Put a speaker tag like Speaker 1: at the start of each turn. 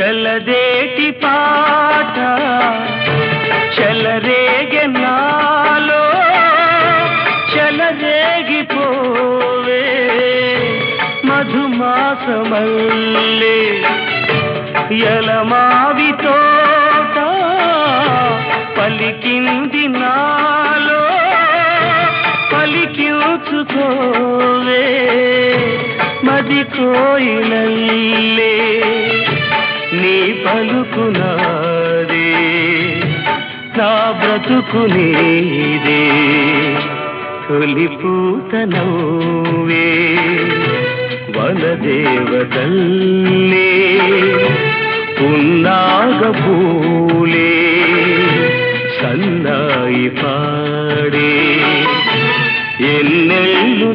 Speaker 1: ఎలదేటి పాట చెలరేగె నాలో చెలరేగిపోవే మధుమాసమల్లే ఎలమావి తోట పలికింది నాలో పలికించుకోవే మది కోయిలల్లే నీ పలుకు నాదే నా బ్రతుకు నీదే తొలి పూత నవ్వే వనదేవతల్లే పున్నాగ పూలే సన్నాయి పాడే ఎన్నెల్లు